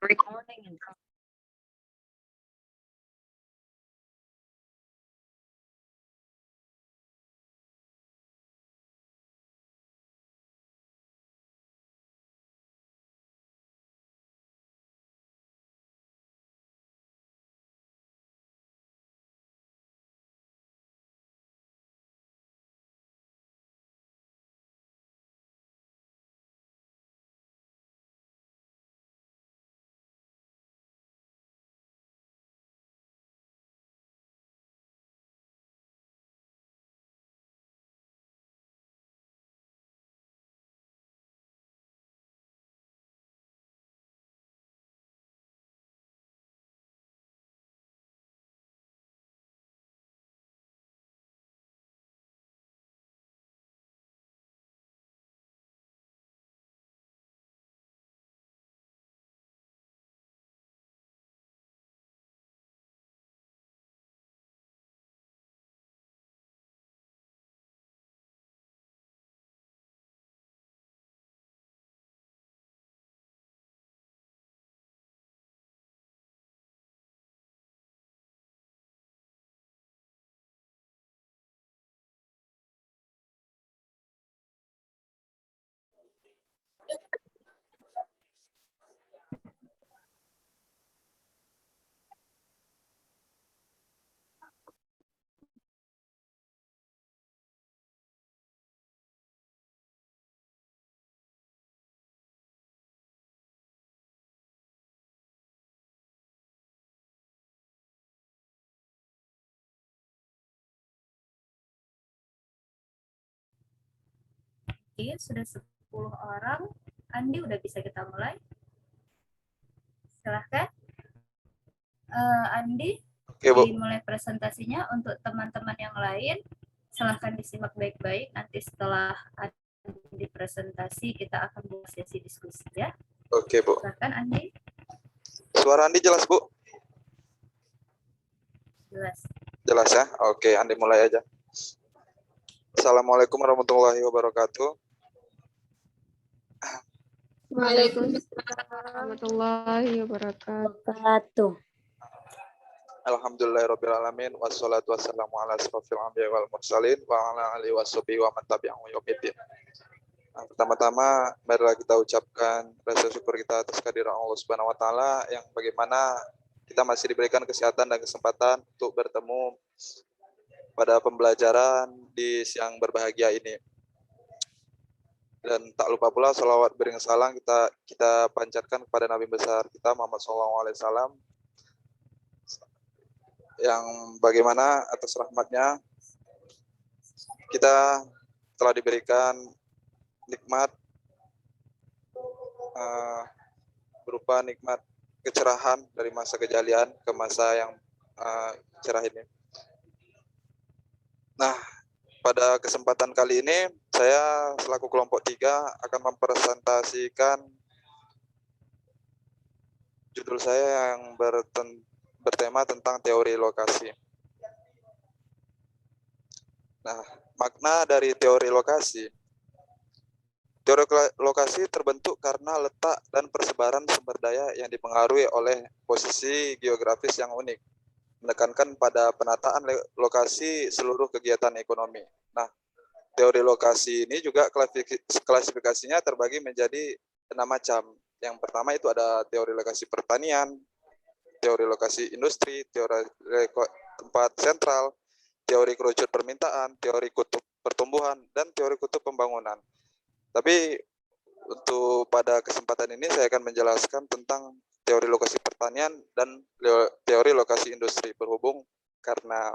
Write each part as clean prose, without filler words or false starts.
Recording in progress. Oke, sudah 10 orang. Andi udah bisa kita mulai. Silahkan. Andi, Oke, Bu. dimulai presentasinya. Untuk teman-teman yang lain, silahkan disimak baik-baik. Nanti setelah Andi presentasi, kita akan buat sesi diskusi ya. Oke, Bu. Silahkan Andi. Suara Andi jelas, Bu? Jelas. Jelas ya? Oke, Andi mulai aja. Assalamualaikum warahmatullahi wabarakatuh. Waalaikumsalam warahmatullahi wabarakatuh. Alhamdulillahirrahmanirrahim. Wassalatu wassalamu ala asrofil anbiya wal mursalin wa ala alihi washabihi wa man tabi'ahum yaumiddin. Nah, pertama-tama marilah kita ucapkan rasa syukur kita atas kehadiran Allah Subhanahu wa taala yang bagaimana kita masih diberikan kesehatan dan kesempatan untuk bertemu pada pembelajaran di siang berbahagia ini. Dan tak lupa pula salawat beriring salam kita panjatkan kepada Nabi besar kita Muhammad SAW yang bagaimana atas rahmatnya kita telah diberikan nikmat berupa nikmat kecerahan dari masa kejalian ke masa yang cerah ini. Nah, pada kesempatan kali ini saya selaku kelompok 3 akan mempresentasikan judul saya yang bertema tentang teori lokasi. Nah, makna dari teori lokasi. Teori lokasi terbentuk karena letak dan persebaran sumber daya yang dipengaruhi oleh posisi geografis yang unik, menekankan pada penataan lokasi seluruh kegiatan ekonomi. Nah, teori lokasi ini juga klasifikasinya terbagi menjadi 6 macam. Yang pertama itu ada teori lokasi pertanian, teori lokasi industri, teori tempat sentral, teori kerucut permintaan, teori kutub pertumbuhan, dan teori kutub pembangunan. Tapi untuk pada kesempatan ini saya akan menjelaskan tentang teori lokasi pertanian dan teori lokasi industri, berhubung karena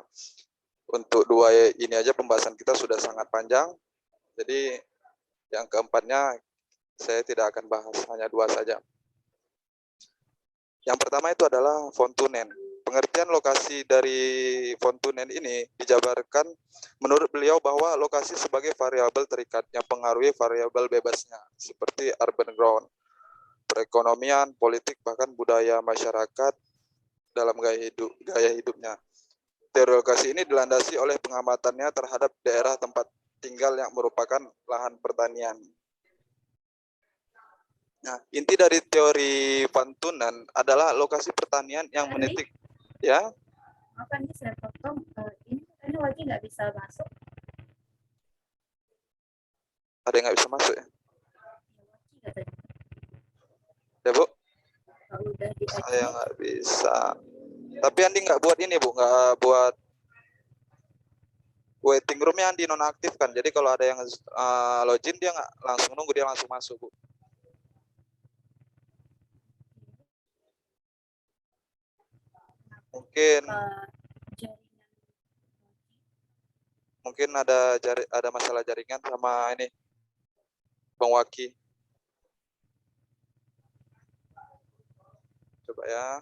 untuk dua ini aja pembahasan kita sudah sangat panjang. Jadi yang keempatnya saya tidak akan bahas, hanya 2 saja. Yang pertama itu adalah von Thunen. Pengertian lokasi dari von Thunen ini dijabarkan menurut beliau bahwa lokasi sebagai variabel terikat yang pengaruhi variabel bebasnya, seperti urban ground, perekonomian, politik, bahkan budaya masyarakat dalam gaya hidupnya. Teori lokasi ini dilandasi oleh pengamatannya terhadap daerah tempat tinggal yang merupakan lahan pertanian. Nah, inti dari teori Van Tunen adalah lokasi pertanian yang menitik, ya. Maaf nih saya potong. Ini katanya Waki nggak bisa masuk. Ada yang nggak bisa masuk ya? Waki katanya. Ya, Bu? Kalau udah di Saya nggak bisa. Tapi Andi nggak buat ini, Bu. Nggak buat waiting roomnya Andi nonaktifkan. Jadi kalau ada yang login, dia nggak langsung nunggu, dia langsung masuk, Bu. Mungkin ada masalah jaringan sama ini Bang Waki. Coba ya.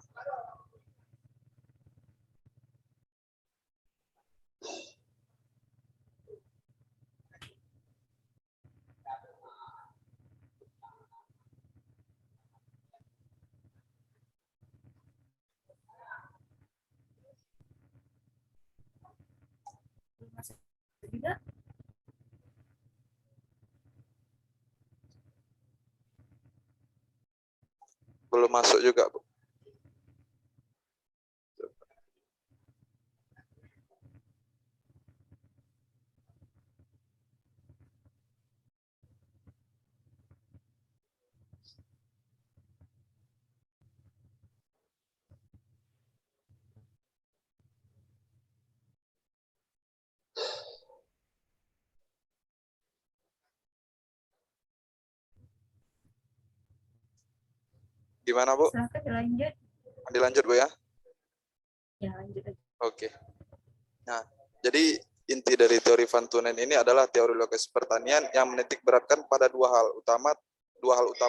masuk juga. Belum masuk juga, Bu. Gimana, Bu? Silahkan dilanjut. Dilanjut, Bu ya. Ya lanjut aja. Oke. Nah, jadi inti dari teori Van Tunen ini adalah teori lokasi pertanian yang menitik beratkan pada dua hal utama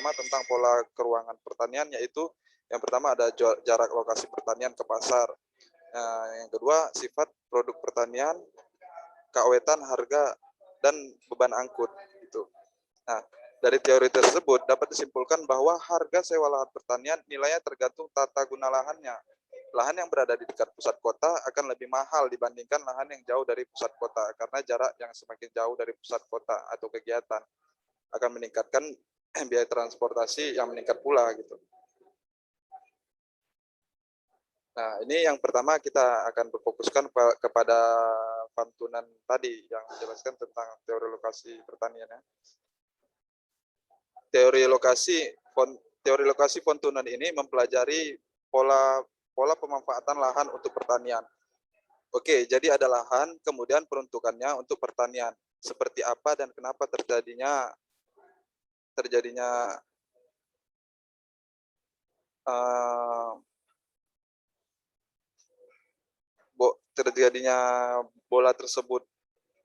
tentang pola keruangan pertanian, yaitu yang pertama ada jarak lokasi pertanian ke pasar. Nah, yang kedua sifat produk pertanian, keawetan, harga, dan beban angkut. Gitu. Nah, dari teori tersebut dapat disimpulkan bahwa harga sewa lahan pertanian nilainya tergantung tata guna lahannya. Lahan yang berada di dekat pusat kota akan lebih mahal dibandingkan lahan yang jauh dari pusat kota, karena jarak yang semakin jauh dari pusat kota atau kegiatan akan meningkatkan biaya transportasi yang meningkat pula gitu. Nah, ini yang pertama kita akan berfokuskan kepada Van Tunen tadi yang menjelaskan tentang teori lokasi pertanian ya. Teori lokasi Van Tunen ini mempelajari pola pemanfaatan lahan untuk pertanian. Oke, jadi ada lahan, kemudian peruntukannya untuk pertanian. Seperti apa dan kenapa terjadinya bola tersebut,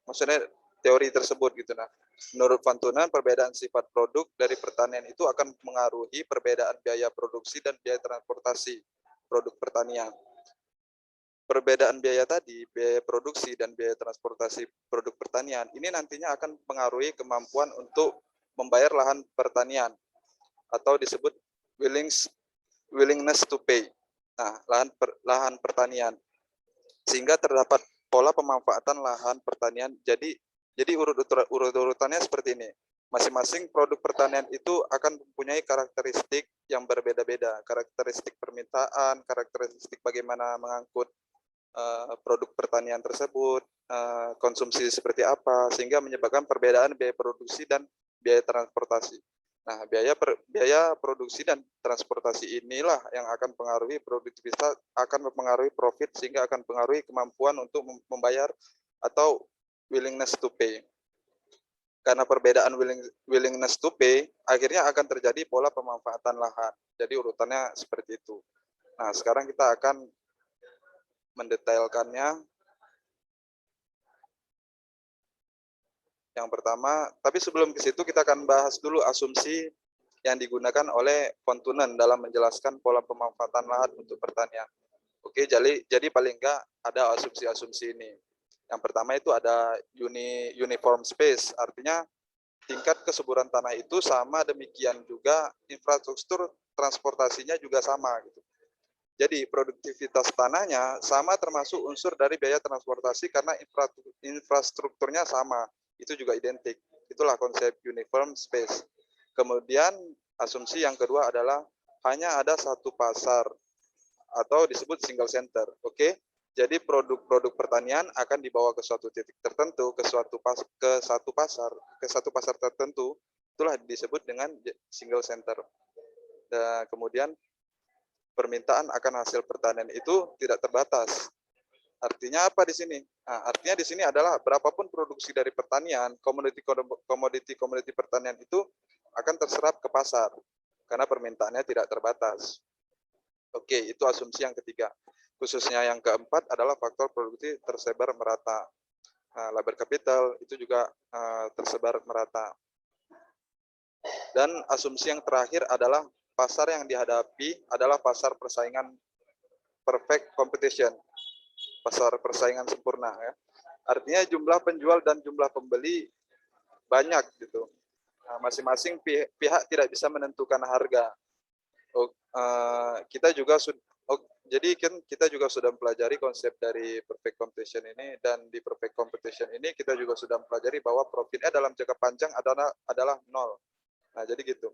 maksudnya teori tersebut gitu. Nah, menurut Van Tunen, perbedaan sifat produk dari pertanian itu akan mengaruhi perbedaan biaya produksi dan biaya transportasi produk pertanian. Perbedaan biaya tadi, biaya produksi dan biaya transportasi produk pertanian, ini nantinya akan mengaruhi kemampuan untuk membayar lahan pertanian atau disebut willingness to pay. Nah, lahan pertanian. Sehingga terdapat pola pemanfaatan lahan pertanian. Jadi urut-urutannya seperti ini. Masing-masing produk pertanian itu akan mempunyai karakteristik yang berbeda-beda. Karakteristik permintaan, karakteristik bagaimana mengangkut produk pertanian tersebut, konsumsi seperti apa, sehingga menyebabkan perbedaan biaya produksi dan biaya transportasi. Nah, biaya produksi dan transportasi inilah yang akan mempengaruhi produktivitas, akan mempengaruhi profit, sehingga akan mempengaruhi kemampuan untuk membayar atau willingness to pay. Karena perbedaan willingness to pay, akhirnya akan terjadi pola pemanfaatan lahan. Jadi urutannya seperti itu. Nah, sekarang kita akan mendetailkannya. Yang pertama, tapi sebelum ke situ kita akan bahas dulu asumsi yang digunakan oleh Van Tunen dalam menjelaskan pola pemanfaatan lahan untuk pertanian. Oke, jadi paling enggak ada asumsi-asumsi ini. Yang pertama itu ada uniform space, artinya tingkat kesuburan tanah itu sama, demikian juga infrastruktur transportasinya juga sama gitu. Jadi produktivitas tanahnya sama, termasuk unsur dari biaya transportasi karena infrastrukturnya sama, itu juga identik. Itulah konsep uniform space. Kemudian Asumsi yang kedua adalah hanya ada satu pasar atau disebut single center. Oke. Jadi produk-produk pertanian akan dibawa ke suatu titik tertentu, ke satu pasar tertentu. Itulah disebut dengan single center. Dan kemudian permintaan akan hasil pertanian itu tidak terbatas. Artinya apa di sini? Nah, artinya di sini adalah berapapun produksi dari pertanian, komoditi pertanian itu akan terserap ke pasar karena permintaannya tidak terbatas. Oke, itu asumsi yang ketiga. Khususnya yang keempat adalah faktor produksi tersebar merata. Labor capital itu juga tersebar merata. Dan asumsi yang terakhir adalah pasar yang dihadapi adalah pasar persaingan perfect competition, pasar persaingan sempurna. Ya. Artinya jumlah penjual dan jumlah pembeli banyak gitu. Masing-masing pihak tidak bisa menentukan harga. Jadi kan kita juga sudah mempelajari konsep dari perfect competition ini, dan di perfect competition ini kita juga sudah mempelajari bahwa profitnya dalam jangka panjang adalah nol. Nah, jadi gitu.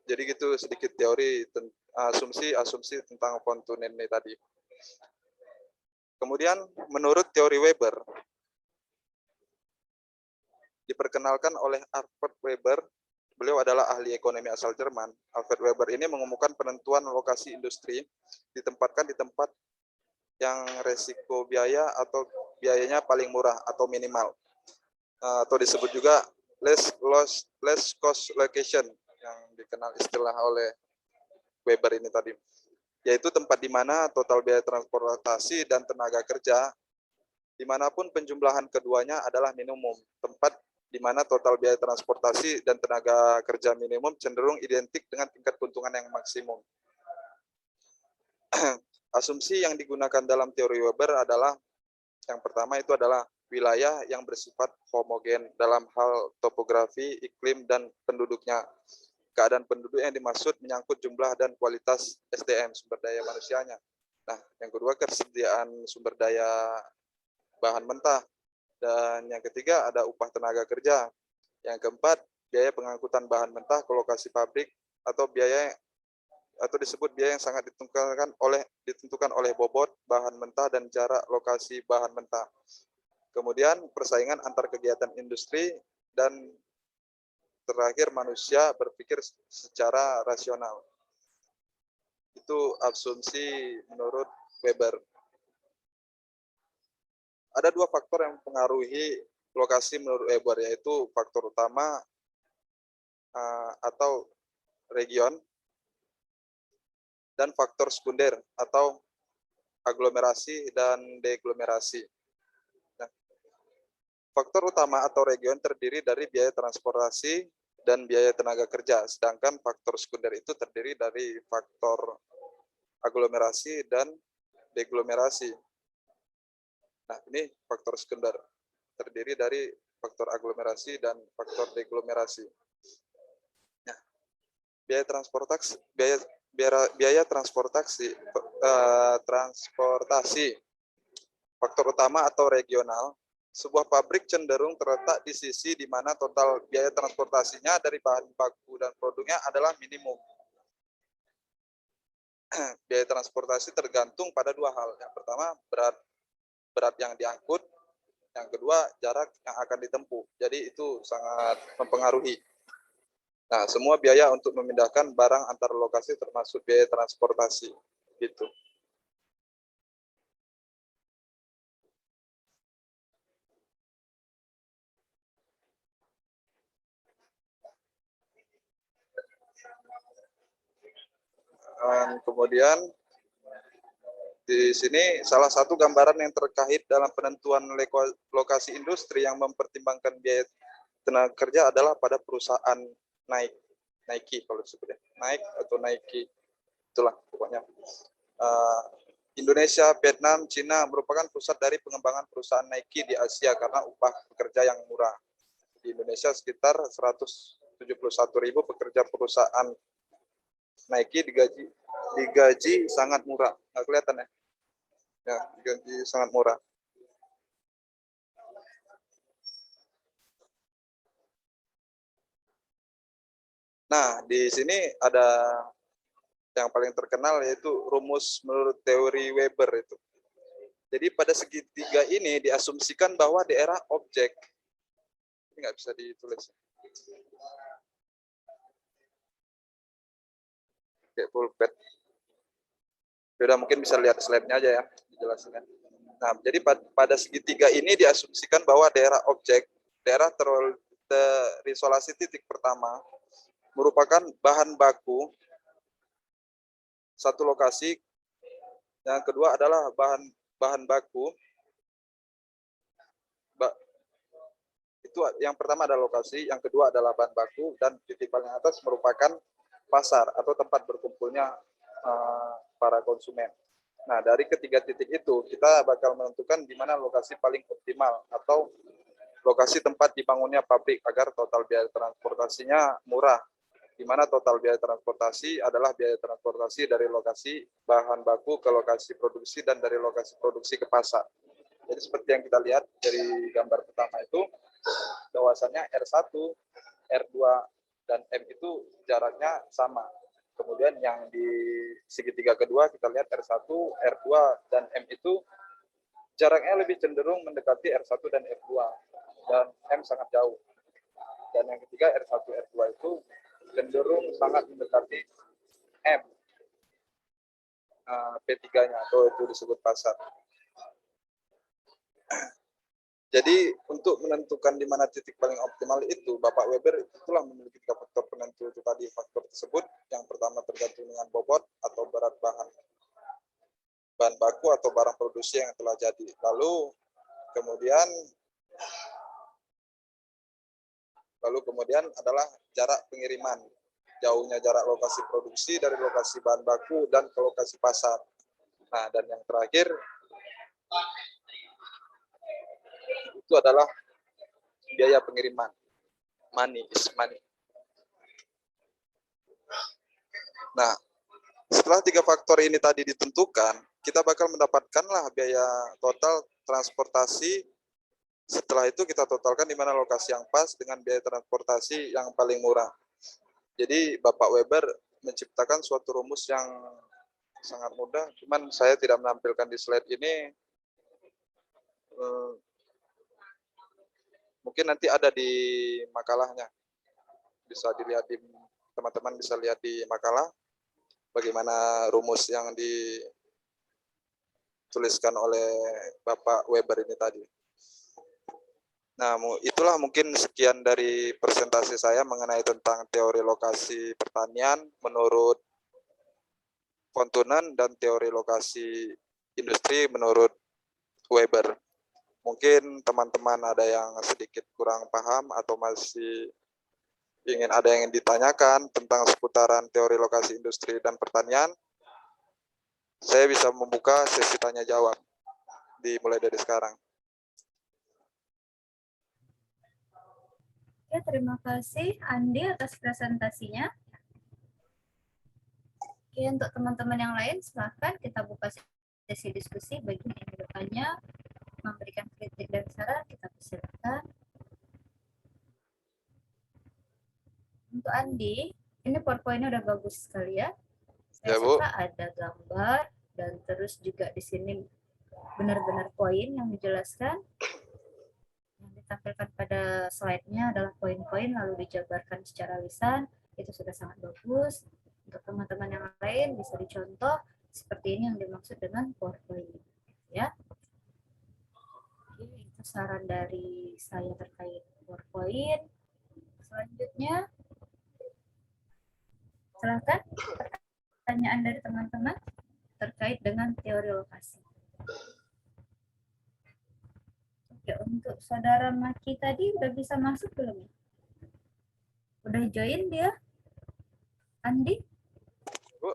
Jadi gitu sedikit teori asumsi tentang Fontaine ini tadi. Kemudian menurut teori Weber, diperkenalkan oleh Alfred Weber. Beliau adalah ahli ekonomi asal Jerman. Alfred Weber ini mengumumkan penentuan lokasi industri ditempatkan di tempat yang resiko biaya atau biayanya paling murah atau minimal, atau disebut juga less cost location, yang dikenal istilah oleh Weber ini tadi, yaitu tempat di mana total biaya transportasi dan tenaga kerja dimanapun penjumlahan keduanya adalah minimum, tempat di mana total biaya transportasi dan tenaga kerja minimum cenderung identik dengan tingkat keuntungan yang maksimum. Asumsi yang digunakan dalam teori Weber adalah, yang pertama itu adalah wilayah yang bersifat homogen dalam hal topografi, iklim, dan penduduknya. Keadaan penduduk yang dimaksud menyangkut jumlah dan kualitas SDM, sumber daya manusianya. Nah, yang kedua ketersediaan sumber daya bahan mentah. Dan yang ketiga ada upah tenaga kerja. Yang keempat, biaya pengangkutan bahan mentah ke lokasi pabrik atau disebut biaya yang sangat ditentukan oleh bobot bahan mentah dan jarak lokasi bahan mentah. Kemudian persaingan antar kegiatan industri, dan terakhir manusia berpikir secara rasional. Itu asumsi menurut Weber. Ada dua faktor yang mempengaruhi lokasi menurut Weber, yaitu faktor utama atau region, dan faktor sekunder atau aglomerasi dan deglomerasi. Nah, faktor utama atau region terdiri dari biaya transportasi dan biaya tenaga kerja, sedangkan faktor sekunder itu terdiri dari faktor aglomerasi dan deglomerasi. Nah, ini faktor sekunder terdiri dari faktor aglomerasi dan faktor deglomerasi. Nah, biaya transportasi, faktor utama atau regional. Sebuah pabrik cenderung terletak di sisi di mana total biaya transportasinya dari bahan baku dan produknya adalah minimum. Biaya transportasi tergantung pada dua hal. Yang pertama, berat yang diangkut. Yang kedua, jarak yang akan ditempuh. Jadi itu sangat mempengaruhi. Nah, semua biaya untuk memindahkan barang antar lokasi termasuk biaya transportasi. Gitu. Dan kemudian di sini salah satu gambaran yang terkait dalam penentuan lokasi industri yang mempertimbangkan biaya tenaga kerja adalah pada perusahaan Nike kalau disebutnya Nike atau Nike, itulah pokoknya. Indonesia, Vietnam, Cina merupakan pusat dari pengembangan perusahaan Nike di Asia karena upah pekerja yang murah. Di Indonesia sekitar 171.000 pekerja perusahaan Nike digaji sangat murah. Nggak kelihatan ya? Ya, digaji sangat murah. Nah, di sini ada yang paling terkenal yaitu rumus menurut teori Weber itu. Jadi pada segitiga ini diasumsikan bahwa daerah objek. Ini nggak bisa ditulis. Kayak pulpen. Sudah mungkin bisa lihat slide-nya aja ya, dijelasin. Nah, jadi pada segitiga ini diasumsikan bahwa daerah objek, daerah terisolasi titik pertama, merupakan bahan baku satu lokasi, yang kedua adalah bahan baku, itu yang pertama adalah lokasi, yang kedua adalah bahan baku, dan titik paling atas merupakan pasar atau tempat berkumpulnya para konsumen. Nah, dari ketiga titik itu, kita bakal menentukan di mana lokasi paling optimal atau lokasi tempat dibangunnya pabrik agar total biaya transportasinya murah, di mana total biaya transportasi adalah biaya transportasi dari lokasi bahan baku ke lokasi produksi dan dari lokasi produksi ke pasar. Jadi seperti yang kita lihat dari gambar pertama itu, bahwasannya R1, R2, dan M itu jaraknya sama. Kemudian yang di segitiga kedua kita lihat R1, R2, dan M itu jaraknya lebih cenderung mendekati R1 dan R2, dan M sangat jauh. Dan yang ketiga R1, R2 itu cenderung sangat mendekati M, P3-nya, atau itu disebut pasar. Jadi untuk menentukan di mana titik paling optimal itu, Bapak Weber itulah memiliki 3 faktor penentu itu tadi. Faktor tersebut yang pertama tergantung dengan bobot atau berat bahan baku atau barang produksi yang telah jadi. Lalu kemudian adalah jarak pengiriman, jauhnya jarak lokasi produksi dari lokasi bahan baku dan ke lokasi pasar. Nah, dan yang terakhir itu adalah biaya pengiriman. Money is money. Nah, setelah 3 faktor ini tadi ditentukan, kita bakal mendapatkanlah biaya total transportasi. Setelah itu kita totalkan di mana lokasi yang pas dengan biaya transportasi yang paling murah. Jadi Bapak Weber menciptakan suatu rumus yang sangat mudah, cuman saya tidak menampilkan di slide ini. Mungkin nanti ada di makalahnya, bisa dilihat di teman-teman bisa lihat di makalah bagaimana rumus yang dituliskan oleh Bapak Weber ini tadi. Nah, itulah mungkin sekian dari presentasi saya mengenai tentang teori lokasi pertanian menurut von Thunen dan teori lokasi industri menurut Weber. Mungkin teman-teman ada yang sedikit kurang paham atau masih ada yang ingin ditanyakan tentang seputaran teori lokasi industri dan pertanian, saya bisa membuka sesi tanya jawab dimulai dari sekarang. Ya, terima kasih Andi atas presentasinya. Oke, untuk teman-teman yang lain silahkan kita buka sesi diskusi bagi yang ingin bertanya, memberikan kritik dan saran, kita persilakan. Untuk Andi, ini PowerPoint-nya udah bagus sekali ya. Saya suka ada gambar dan terus juga di sini benar-benar poin yang dijelaskan. Yang ditampilkan pada slide-nya adalah poin-poin lalu dijabarkan secara lisan. Itu sudah sangat bagus. Untuk teman-teman yang lain bisa dicontoh seperti ini yang dimaksud dengan PowerPoint. Ya. Oke, itu saran dari saya terkait PowerPoint. Selanjutnya, silakan pertanyaan dari teman-teman terkait dengan teori lokasi. Oke, untuk saudara Maki tadi udah bisa masuk belum? Udah join dia? Andi? Bu,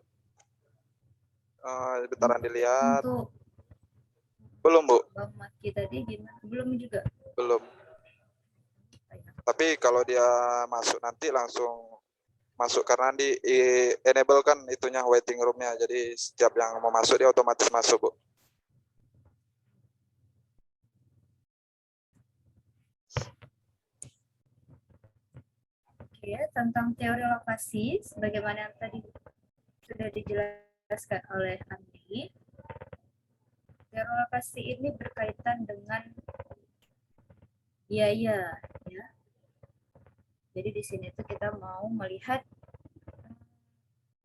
bentaran dilihat. Untuk belum, Bu. Bang Maki tadi gimana? Belum juga? Belum. Tapi kalau dia masuk nanti langsung masuk karena di enable kan itunya waiting room-nya. Jadi setiap yang mau masuk dia otomatis masuk, Bu. Oke, Ya, tentang teori lokasi, sebagaimana yang tadi sudah dijelaskan oleh Andi, teori lokasi ini berkaitan dengan biaya, ya. Jadi di sini tuh kita mau melihat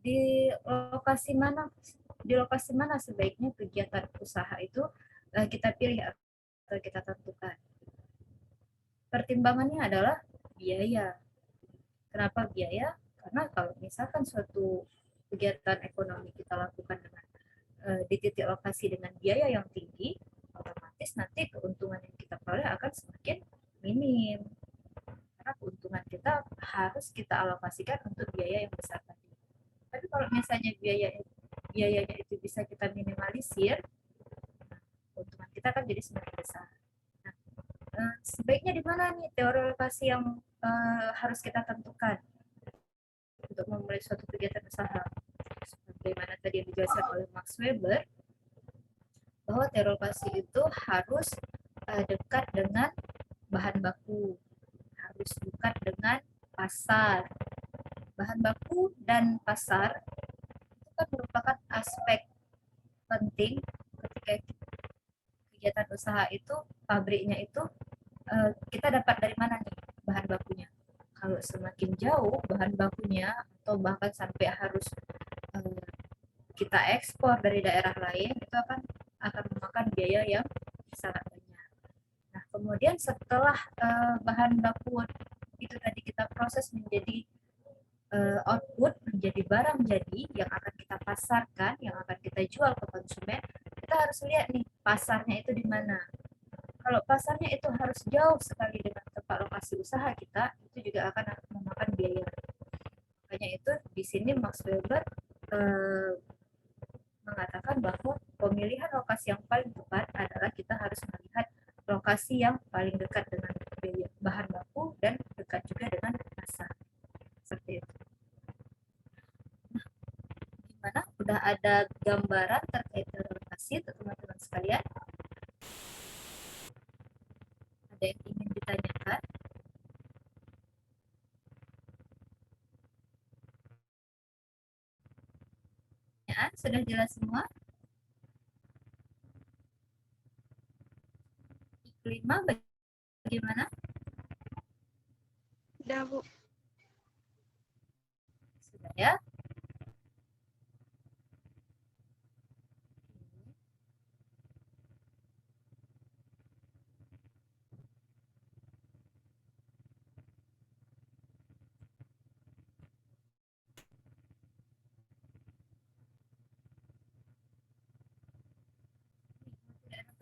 di lokasi mana sebaiknya kegiatan usaha itu kita pilih atau kita tentukan. Pertimbangannya adalah biaya. Kenapa biaya? Karena kalau misalkan suatu kegiatan ekonomi kita lakukan dengan di titik lokasi dengan biaya yang tinggi, otomatis nanti keuntungan yang kita peroleh akan semakin minim. Karena keuntungan kita harus kita alokasikan untuk biaya yang besar tadi. Tapi kalau misalnya biayanya itu bisa kita minimalisir, keuntungan kita akan jadi semakin besar. Nah, sebaiknya di mana nih teori lokasi yang harus kita tentukan untuk memulai suatu kegiatan usaha? Sebagaimana tadi yang dijelaskan oleh Max Weber, bahwa teori lokasi itu harus dekat dengan bahan baku, harus dekat dengan pasar. Bahan baku dan pasar itu kan merupakan aspek penting ketika kegiatan usaha itu, pabriknya itu kita dapat dari mana nih bahan bakunya. Kalau semakin jauh bahan bakunya atau bahkan sampai harus kita ekspor dari daerah lain, itu akan memakan biaya yang sangat banyak. Nah, kemudian setelah bahan baku itu tadi kita proses menjadi output, menjadi barang jadi yang akan kita pasarkan, yang akan kita jual ke konsumen, kita harus lihat nih pasarnya itu di mana. Kalau pasarnya itu harus jauh sekali dengan tempat lokasi usaha kita, itu juga akan memakan biaya. Makanya itu di sini Max Weber mengatakan bahwa pemilihan lokasi yang paling tepat adalah kita harus melihat lokasi yang paling dekat dengan bahan baku dan dekat juga dengan pasar. Seperti itu. Nah, gimana? Udah ada gambaran terkait dengan lokasi, teman-teman sekalian? Ada yang ingin ditanyakan? Sudah jelas semua? Kelima bagaimana? Sudah, Bu. Sudah ya?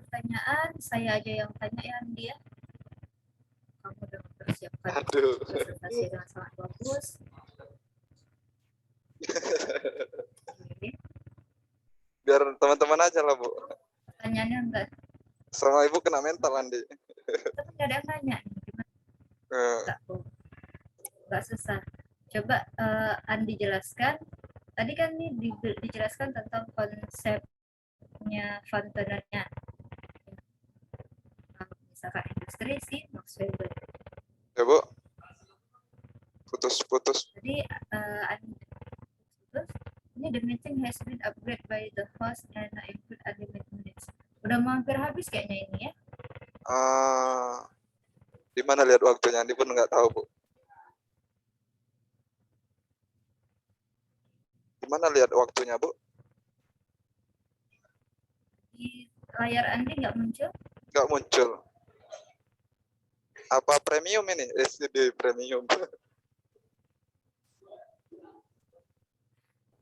Pertanyaan, saya aja yang tanya ya, Andi ya. Kamu udah mempersiapkan presentasi dengan sangat bagus. Biar teman-teman aja lah, Bu. Pertanyaannya enggak. Sama Ibu kena mental, Andi. Tapi nggak ada yang nanya. Gimana? Enggak susah. Coba Andi jelaskan. Tadi kan nih dijelaskan tentang konsepnya Fontenanya. Misalkan industri sih Max Weber. Ya, Bu. Putus-putus. Jadi ini the meeting has been upgraded by the host and include unlimited minutes. Udah mau hampir habis kayaknya ini ya. Di mana lihat waktunya? Andi pun nggak tahu, Bu. Di mana lihat waktunya, Bu? Di layar Andi nggak muncul? Nggak muncul. Apa premium ini? SD premium.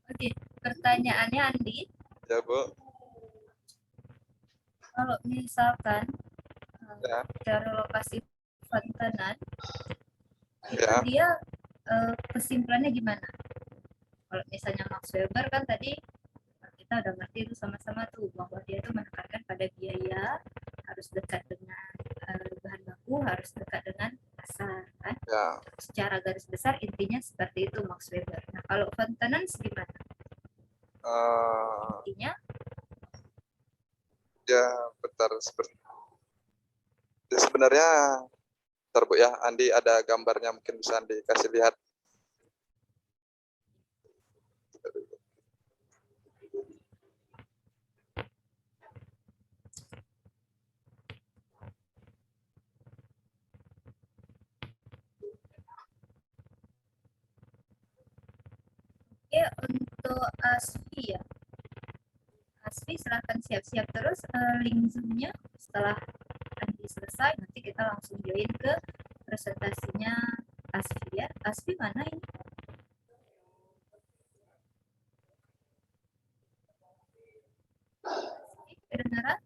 Oke, pertanyaannya Andi. Ya, Bu. Kalau misalkan Ya. teori lokasi Fontenan, itu Ya. dia kesimpulannya gimana? Kalau misalnya Max Weber kan tadi kita udah ngerti itu sama-sama tuh bahwa dia itu menekankan pada biaya, harus dekat dengan bahan baku, harus dekat dengan pasar kan. Ya. Secara garis besar intinya seperti itu Max Weber. Nah, kalau Fontenan gimana? Intinya ya bentar seperti ya, sebenarnya bentar, Bu ya, Andi ada gambarnya mungkin bisa Andi kasih lihat. Asfi ya. Asfi silahkan siap-siap terus link Zoom-nya. Setelah Andi selesai, nanti kita langsung join ke presentasinya Asfi ya. Asfi mana ini? Asfi, kedengaran?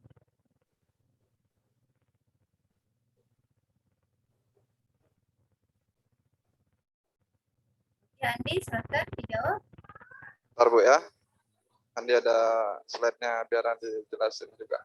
Ya, Andi, silahkan dijawab. Ntar Bu ya. Nanti ada slide-nya biar nanti jelasin juga.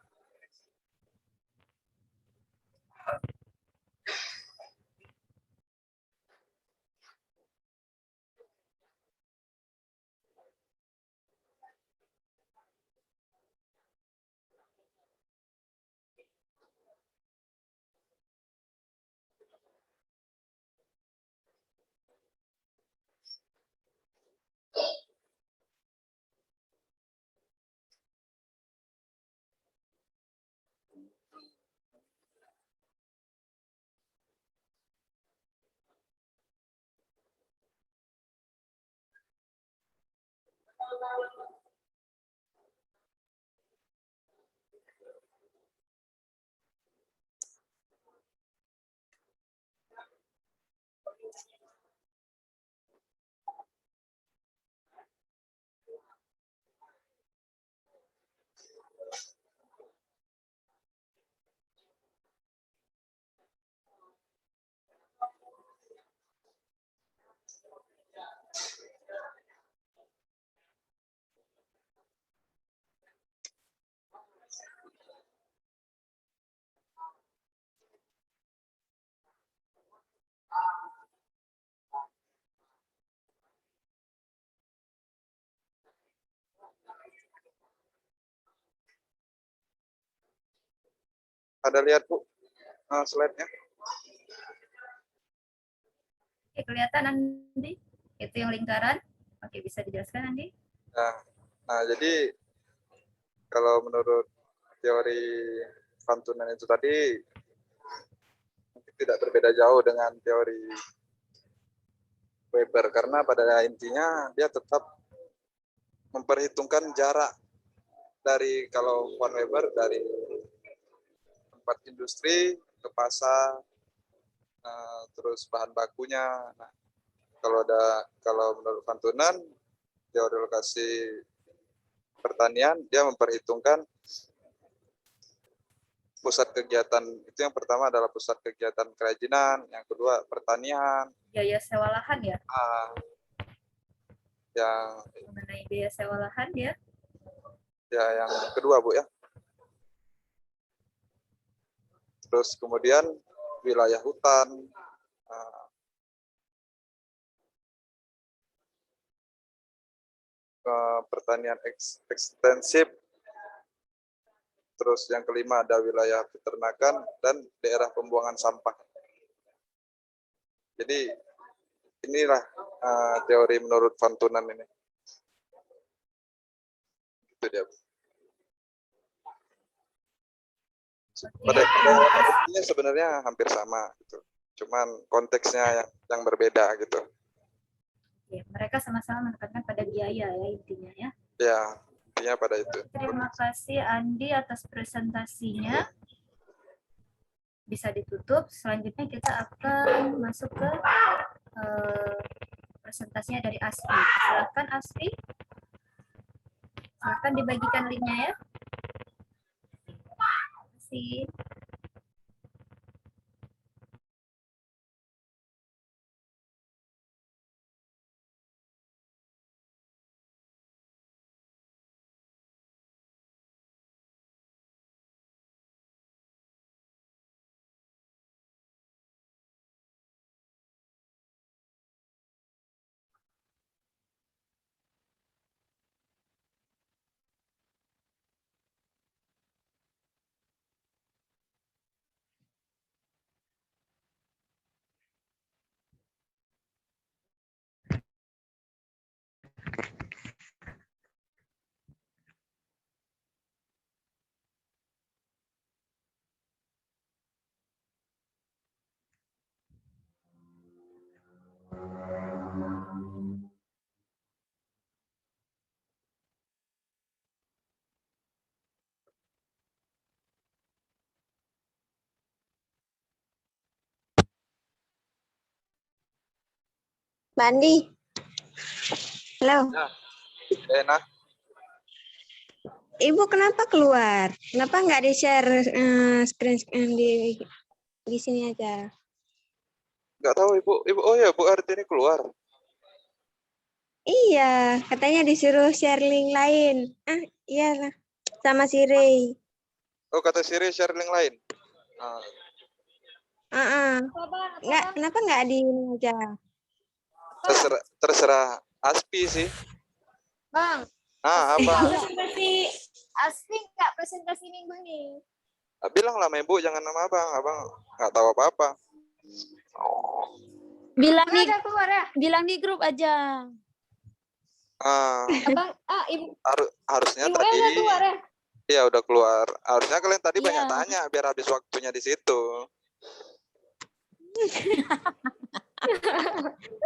Ada lihat Bu slide-nya? Oke, kelihatan Andi? Itu yang lingkaran. Oke, bisa dijelaskan Andi? Nah, jadi kalau menurut teori pantunan itu tadi tidak berbeda jauh dengan teori Weber, karena pada intinya dia tetap memperhitungkan jarak dari, kalau Von Weber dari tempat industri ke pasar, terus bahan bakunya. Nah, kalau menurut Pantunan teori lokasi pertanian, dia memperhitungkan pusat kegiatan itu, yang pertama adalah pusat kegiatan kerajinan, yang kedua pertanian. Biaya sewa lahan ya? Yang Mengenai biaya sewa lahan ya? Ya, yang kedua Bu ya. Terus kemudian wilayah hutan, pertanian ekstensif. Terus yang kelima ada wilayah peternakan dan daerah pembuangan sampah. Jadi inilah teori menurut Pantunan ini. Itu dia. Pada intinya sebenarnya hampir sama gitu. Cuman konteksnya yang berbeda gitu. Ya, mereka sama-sama menekankan pada biaya ya intinya ya. Ya, intinya pada itu. Terima kasih Andi atas presentasinya. Bisa ditutup. Selanjutnya kita akan masuk ke presentasinya dari Asfi. Silakan Asfi. Silakan dibagikan linknya ya. Terima kasih. Bandi. Halo. Nah, enak. Ibu kenapa keluar? Kenapa nggak di-share screen di sini aja? Nggak tahu Ibu. Ibu, oh ya Bu Artini keluar. Iya, katanya disuruh share link lain. Ah, iyalah. Sama si Ray. Oh, kata Siri share link lain. Nggak, kenapa nggak di ini aja? Terserah Aspi sih. Bang, Apa? presentasi Asli nggak presentasi minggu ini? Bilang lah sama Ibu, jangan nama Abang. Abang nggak tahu apa-apa. Bilang di grup aja. Abang, Ibu harusnya Ibu tadi. udah keluar ya? Iya udah keluar. Harusnya kalian tadi Iya. banyak tanya biar habis waktunya di situ.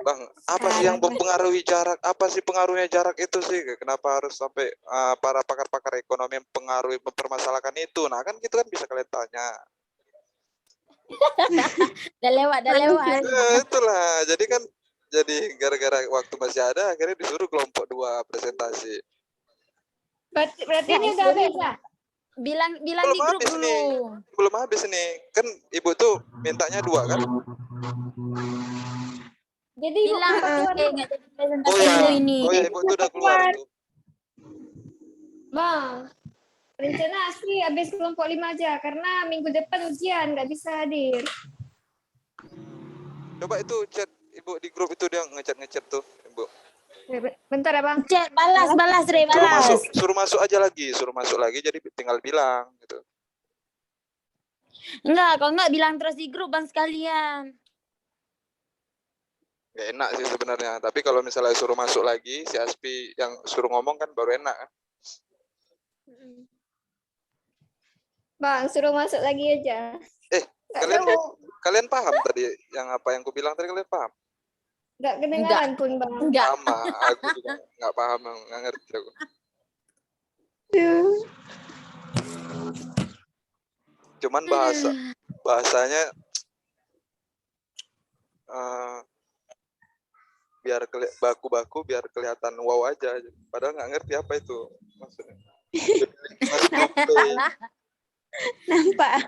Bang, apa sih yang mempengaruhi jarak? Apa sih pengaruhnya jarak itu sih? Kenapa harus sampai para pakar-pakar ekonomi yang mempermasalahkan itu? Nah kan gitu kan bisa kalian tanya. Udah lewat. Itulah. Jadi kan gara-gara waktu masih ada akhirnya disuruh kelompok 2 presentasi. Berarti ini udah habis ya? Bilang Belum di grup habis dulu. nih. Belum habis nih. Kan Ibu tuh mintanya 2 kan? Jadi bilang nggak jadi presentasi Oh ya, minggu ini. Ibu tuh udah keluar tuh. Bang, rencana Asri habis kelompok 5 aja karena minggu depan ujian nggak bisa hadir. Coba itu chat Ibu di grup itu dia ngechat tuh, Ibu. Bentar ya Bang. Chat, balas, Re, balas. Suruh masuk lagi jadi tinggal bilang gitu. Enggak, kalau enggak bilang terus di grup Bang sekalian. Gak enak sih sebenarnya, tapi kalau misalnya suruh masuk lagi si Aspi yang suruh ngomong kan baru enak kan. Bang, suruh masuk lagi aja. Kalian paham tadi yang apa yang ku bilang tadi, kalian paham? Nggak kedengaran pun Bang. Enggak. Sama, aku juga nggak paham, nggak ngerti aku. Cuman bahasanya biar baku-baku biar kelihatan wow aja, padahal nggak ngerti apa itu maksudnya. Nampak.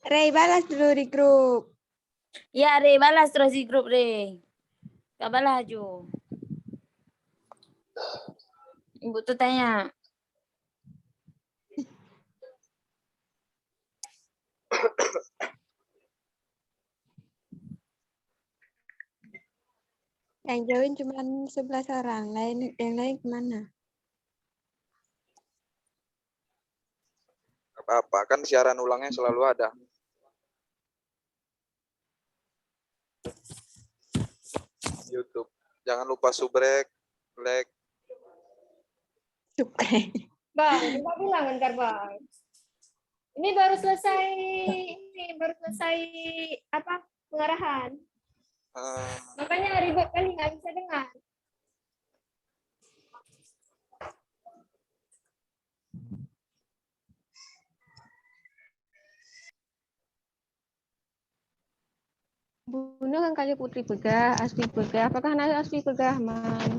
Ray balas dulu di grup. Ya, Re, balas terus di grup, Re. Gak balas, Jo. Ibu tuh tanya. Yang join cuma 11 orang, yang lain kemana? Apa kan siaran ulangnya selalu ada. YouTube. Jangan lupa subrek, like. Bang, coba bilang bentar Bang. Ini baru selesai apa pengarahan. Makanya ribet kali nggak bisa dengar. Bunda kan kali Putri Begah, Asfi Begah. Apakah nanti Asfi Begah, Man?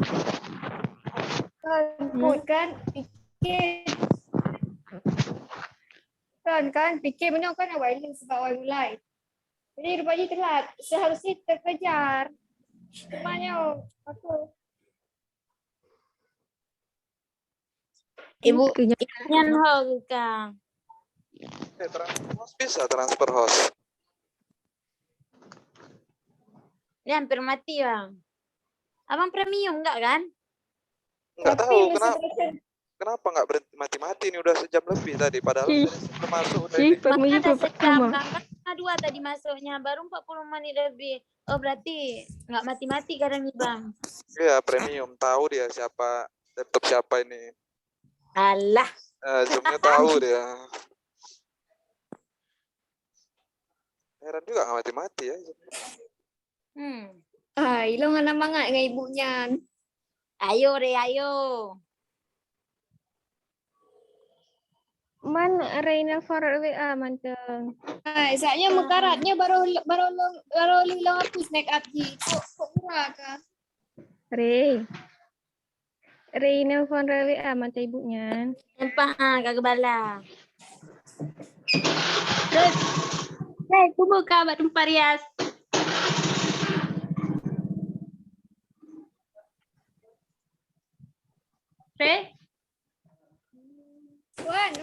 Kan pikir kan pikir benar kan awal ini sebab awal mulai. Jadi rupanya telat. Seharusnya terkejar. Cumanya aku. Ibu, yang host, Kang. Bisa transfer host. Ini hampir mati, Bang. Abang premium enggak kan? Nggak tahu kenapa nggak berhenti mati-mati, ini udah sejam lebih tadi padahal termasuk udah Makanya sejam, kan 2 tadi masuknya, baru 40 menit lebih. Oh, berarti nggak mati-mati kadang nih, Bang. Iya, premium, tahu dia siapa, laptop siapa ini. Alah. Zoom-nya tahu dia. Heran juga nggak mati-mati ya. Ilong anak mangat dengan ibunya. Ayo, Re, ayo. Man Reina for WA manteng. Ay, saya mekaratnya baru lilang aku snack up ji. Kok murah kah? Reina for WA manteng ibunya. Nampak kagak bala. Terus, aku buka buat tempat rias.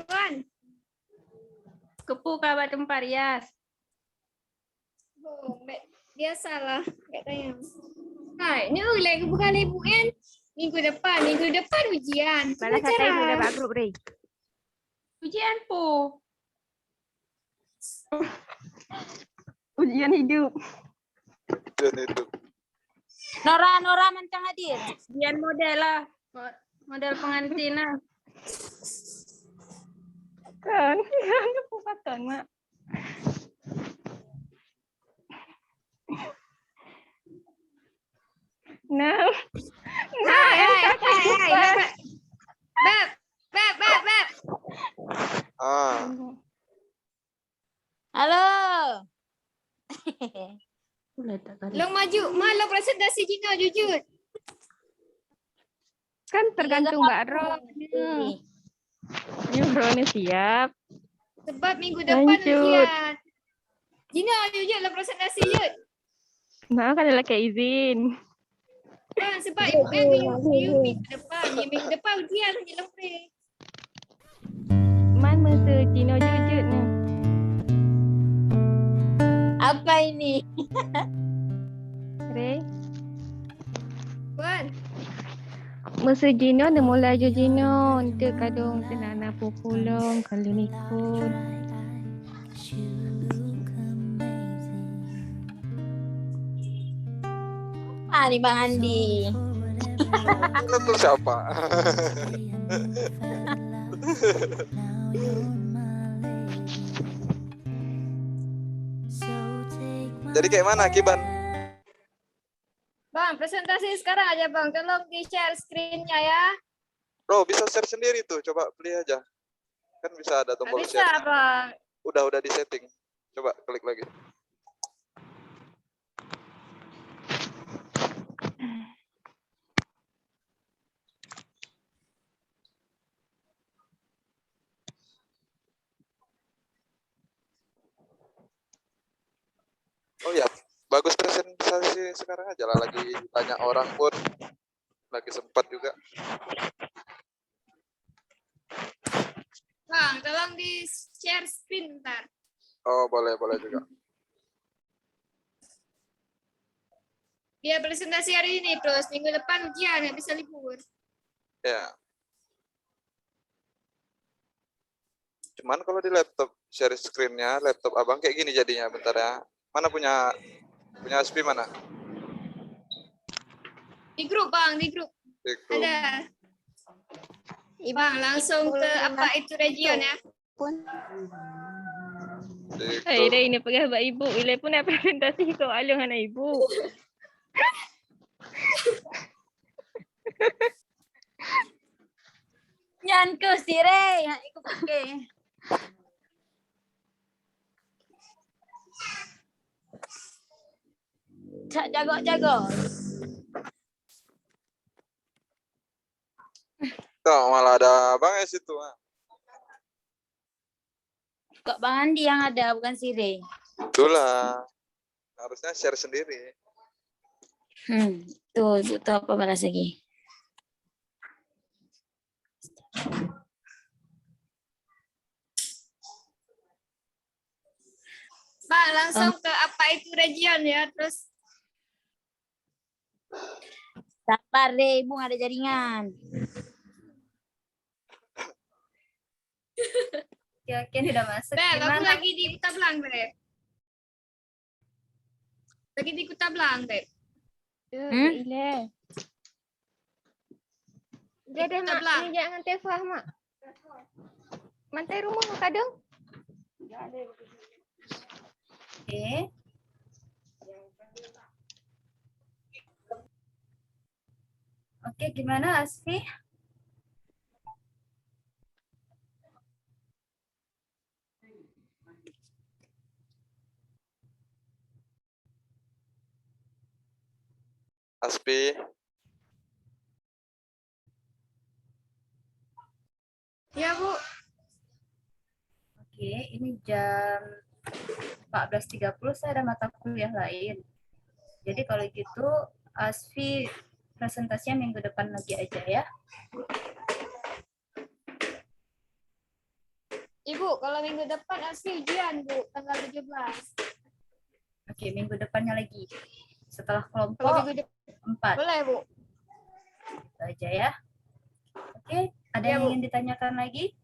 Wan. Kepu kabar tempat rias. Oh, biasalah katanya. Hai, ni lagi bukan ibu kan? Minggu depan ujian. Balas Macam kata ibu mana? dapat grup Rey. Ujian po. Ujian hidup. Dan itu. Nora mancang hadir. Ujian model lah. Model pengantin lah. Kan, aku pupatan mak. Nah, Beb. Ah, Halo. Long maju, malah presentasi Gina jujur. kan tergantung Mbak Ro. Ini Bro ini siap. Sebab minggu depan Lanjut. ujian. Gina jujur lah presentasi jut. Mbak kan ada kayak izin. Kan sebab ibu kan minggu depan. Ya, minggu depan ujian je lah pre. Man masa Cino jujur ni. Apa ini? Rey, Wan. masa Cino dah mulai je Cino. Untuk kadung tenana pupulong kalau nikut. Ni Bang Andi. itu siapa? Jadi kayak mana Kiban? Bang, presentasi sekarang aja bang. Tolong di-share screen-nya ya. Bro, bisa share sendiri tuh. Coba beli aja. Kan bisa ada Nggak tombol bisa share. bang. Udah di setting. Coba klik lagi. Oh ya, bagus presentasi sekarang aja lah. Lagi banyak orang pun. Lagi sempat juga. Bang, tolong di-share screen ntar. Oh, boleh juga. Biar presentasi hari ini terus. Minggu depan ujian, nggak bisa libur. Ya. Cuman kalau di laptop share screen-nya, laptop abang kayak gini jadinya. Bentar ya. Mana punya Aspi mana? Di grup bang, di grup. Itu. Ada. Bang, langsung ke apa itu region ya. Hai Rey, ni pergi buat ibu. Bila pun nak presentasi kau alung anak ibu. Yan ke si Rey. Ikut pakai. Cak jago. Tuh, malah ada abang ya situ. Kok Bang Andi yang ada, bukan si Rey. Itulah. Harusnya share sendiri. Tuh apa balas lagi? Bang, langsung ke apa itu region ya. Terus Sabar Rey, Bung ada jaringan. Yakin udah masuk. Beb, aku Gimana? lagi di Kuta Belang, Beb. Lagi di Kuta Belang, Beb. Ile. Dia dah mak, Belang. ni jangan tefah mak. Mantai rumah kadang. Oke. Oke, gimana Asfi? Aspi. Ya, Bu. Oke, ini jam 14.30 saya ada mata kuliah lain. Jadi kalau gitu Asfi presentasinya minggu depan lagi aja ya. Ibu, kalau minggu depan Asfi ujian, Bu, tanggal 17. Oke, minggu depannya lagi. Setelah Kalau kelompok minggu depan 4. boleh, Bu. Itu aja ya. Oke, ada Ya, yang Bu. ingin ditanyakan lagi?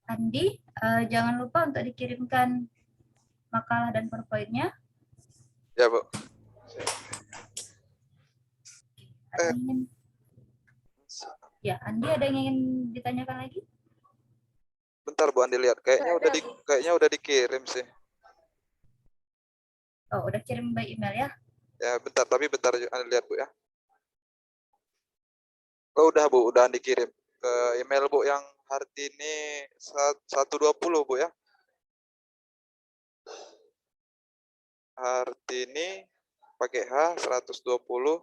Andi, jangan lupa untuk dikirimkan makalah dan PowerPoint-nya. Ya, Bu. Ada yang ingin? Ya, Andi ada yang ingin ditanyakan lagi? Bentar Bu Andi lihat. Kayaknya udah dikirim sih. Oh, udah kirim by email ya? Ya, bentar Andi lihat Bu ya. Oh, udah Bu, udah dikirim ke email Bu yang Hartini 120 Bu ya. Hartini pakai H 120.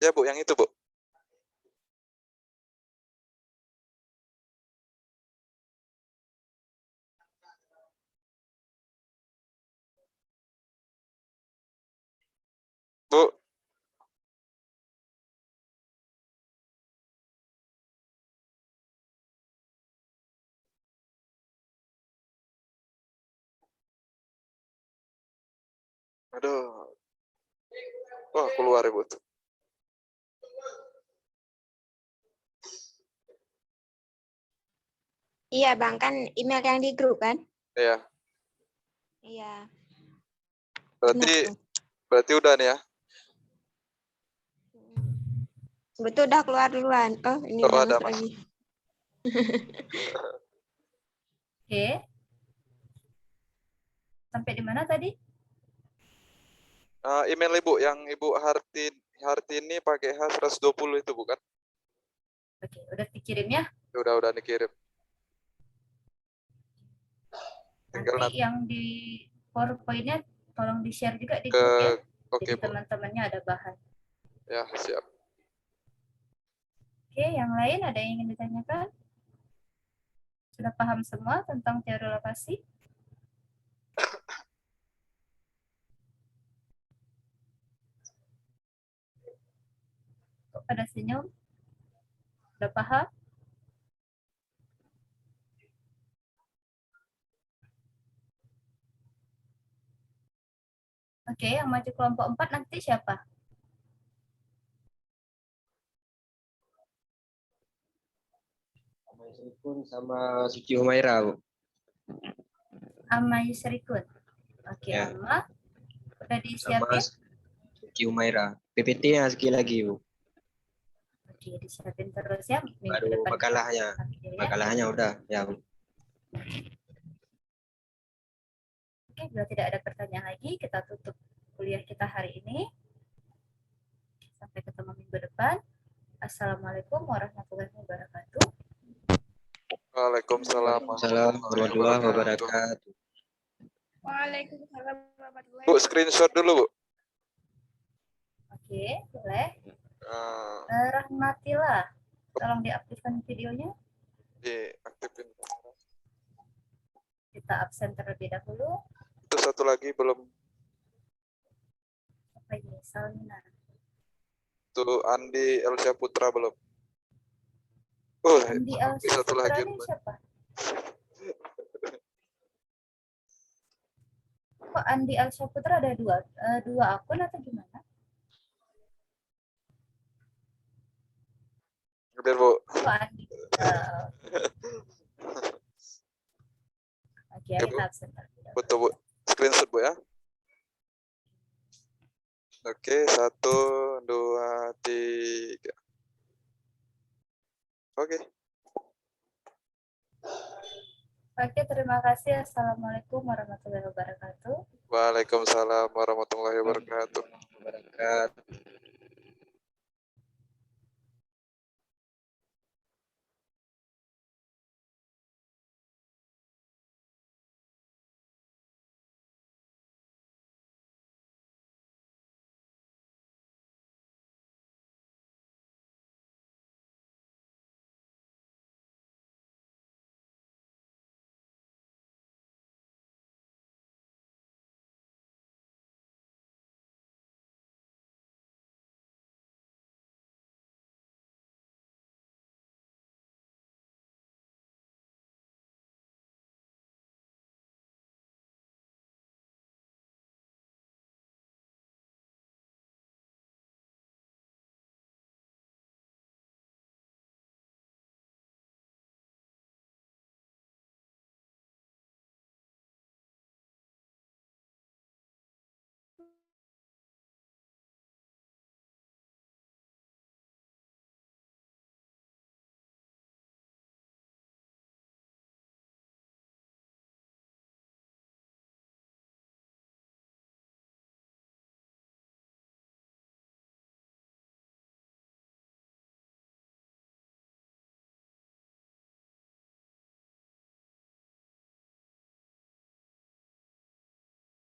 Ya Bu, yang itu Bu. Bu. Aduh. Wah, keluar Ibu tuh. Iya Bang, kan email yang di grup kan? Iya. Iya. Berarti Benar. udah nih ya. Betul udah keluar duluan. Oh, ini Oh, udah ada, masuk Mas. lagi. Oke. Sampai di mana tadi? Email Ibu yang Ibu Hartini pakai H 120 itu bukan? Oke, udah dikirim ya? Udah dikirim. Tinggal Nanti yang di PowerPoint-nya tolong di-share juga di ke grup ya. oke Jadi Bu. teman-temannya ada bahan. Ya, siap. Oke, yang lain ada yang ingin ditanyakan? Sudah paham semua tentang teori lokasi? Kok pada senyum? Sudah paham? Oke, yang maju kelompok 4 nanti siapa? Yusrikun sama Suci Humaira, Bu. Ama Yusrikun. Oke, Ya. Ama. Udah Sama disiapin? Suci Humaira. PPT-nya sekali lagi, Bu. Oke, disiapin terus ya. Minggu Baru depan makalahnya. ya. Makalahnya udah, ya, Bu. Oke, bila tidak ada pertanyaan lagi, kita tutup kuliah kita hari ini. Sampai ketemu minggu depan. Assalamualaikum warahmatullahi wabarakatuh. Waalaikumsalam Assalamualaikum warahmatullahi wabarakatuh. Waalaikumsalam warahmatullahi Bu, screenshot dulu Bu. Oke, boleh. Eh, Rahmatillah, tolong diaktifkan videonya. Diaktifin. Kita absen terlebih dahulu. Itu satu lagi belum. Apa ini? Salmina. Tuh Andi Elsa Putra belum. Oh, Andi satu Alsafra lagi. ini siapa? Kok Andi Alsafra ada dua akun atau gimana? Biar Bu. Kok Andi? Oke, Ya, Bu. kita absen terlebih dahulu. Betul Bu. Screenshot Bu ya. Oke, 1, 2, 3. Oke. Oke, terima kasih. Assalamualaikum warahmatullahi wabarakatuh. Waalaikumsalam warahmatullahi wabarakatuh. Wabarakatuh.